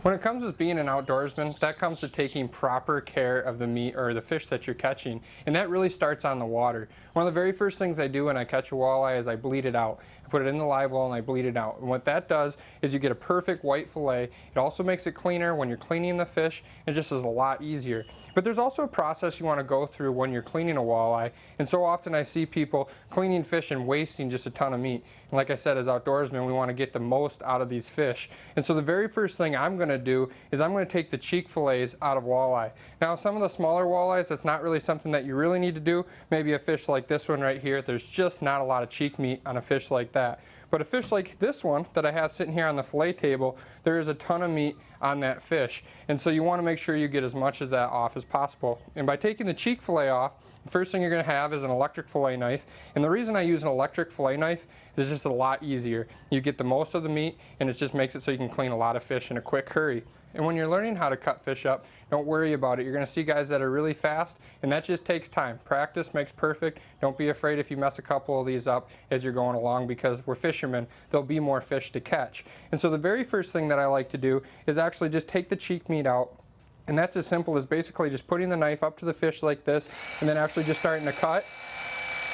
When it comes to being an outdoorsman, that comes to taking proper care of the meat or the fish that you're catching, and that really starts on the water. One of the very first things I do when I catch a walleye is I bleed it out. I put it in the live well and I bleed it out. And what that does is you get a perfect white fillet. It also makes it cleaner when you're cleaning the fish. It just is a lot easier. But there's also a process you want to go through when you're cleaning a walleye, and so often I see people cleaning fish and wasting just a ton of meat. And like I said, as outdoorsmen, we want to get the most out of these fish. And so the very first thing I'm going to do is I'm going to take the cheek fillets out of walleye. Now, some of the smaller walleyes, that's not really something that you really need to do. Maybe a fish like this one right here, there's just not a lot of cheek meat on a fish like that. But a fish like this one that I have sitting here on the fillet table, there is a ton of meat on that fish. And so you want to make sure you get as much of that off as possible. And by taking the cheek fillet off, the first thing you're going to have is an electric fillet knife. And the reason I use an electric fillet knife is just a lot easier. You get the most of the meat, and it just makes it so you can clean a lot of fish in a quick hurry. And when you're learning how to cut fish up, don't worry about it. You're going to see guys that are really fast, and that just takes time. Practice makes perfect. Don't be afraid if you mess a couple of these up as you're going along, because we're fishermen. There'll be more fish to catch. And so the very first thing that I like to do is actually just take the cheek meat out. And that's as simple as basically just putting the knife up to the fish like this, and then actually just starting to cut.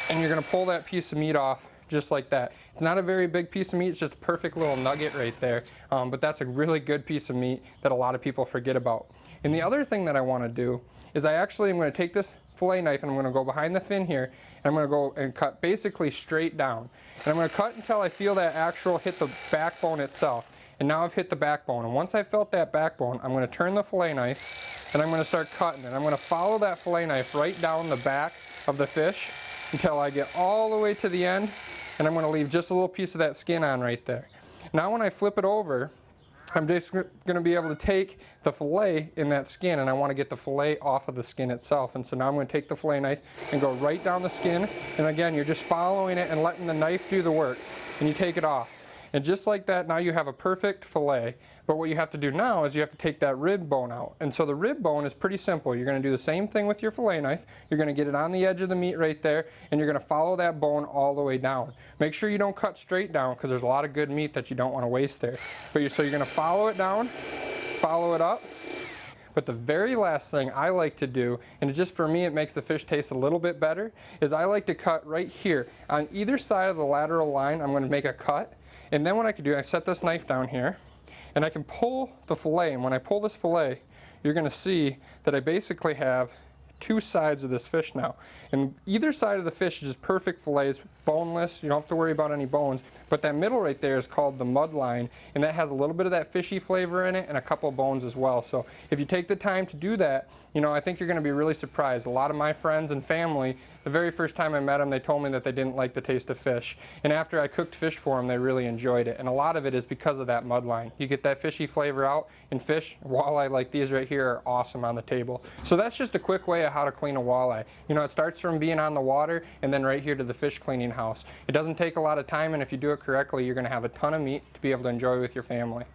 And you're going to pull that piece of meat off just like that. It's not a very big piece of meat, it's just a perfect little nugget right there. But that's a really good piece of meat that a lot of people forget about. And the other thing that I want to do is I actually am going to take this fillet knife and I'm going to go behind the fin here, and I'm going to go and cut basically straight down. And I'm going to cut until I feel that actual hit the backbone itself. And now I've hit the backbone, and once I felt that backbone, I'm going to turn the fillet knife and I'm going to start cutting, and I'm going to follow that fillet knife right down the back of the fish until I get all the way to the end, and I'm going to leave just a little piece of that skin on right there. Now when I flip it over, I'm just going to be able to take the fillet in that skin, and I want to get the fillet off of the skin itself. And so now I'm going to take the fillet knife and go right down the skin, and again, you're just following it and letting the knife do the work, and you take it off. And just like that, now you have a perfect fillet. But what you have to do now is you have to take that rib bone out. And so the rib bone is pretty simple. You're going to do the same thing with your fillet knife. You're going to get it on the edge of the meat right there, and you're going to follow that bone all the way down. Make sure you don't cut straight down, because there's a lot of good meat that you don't want to waste there. So you're going to follow it down, follow it up. But the very last thing I like to do, and just for me it makes the fish taste a little bit better, is I like to cut right here. On either side of the lateral line, I'm going to make a cut. And then what I can do, I set this knife down here, and I can pull the fillet. And when I pull this fillet, you're going to see that I basically have two sides of this fish now. And either side of the fish is just perfect fillets, boneless. You don't have to worry about any bones. But that middle right there is called the mud line, and that has a little bit of that fishy flavor in it and a couple of bones as well. So if you take the time to do that, I think you're going to be really surprised. A lot of my friends and family, the very first time I met them, they told me that they didn't like the taste of fish. And after I cooked fish for them, they really enjoyed it. And a lot of it is because of that mud line. You get that fishy flavor out, and fish, walleye like these right here, are awesome on the table. So that's just a quick way of how to clean a walleye. It starts from being on the water and then right here to the fish cleaning house. It doesn't take a lot of time, and if you do it correctly, you're going to have a ton of meat to be able to enjoy with your family.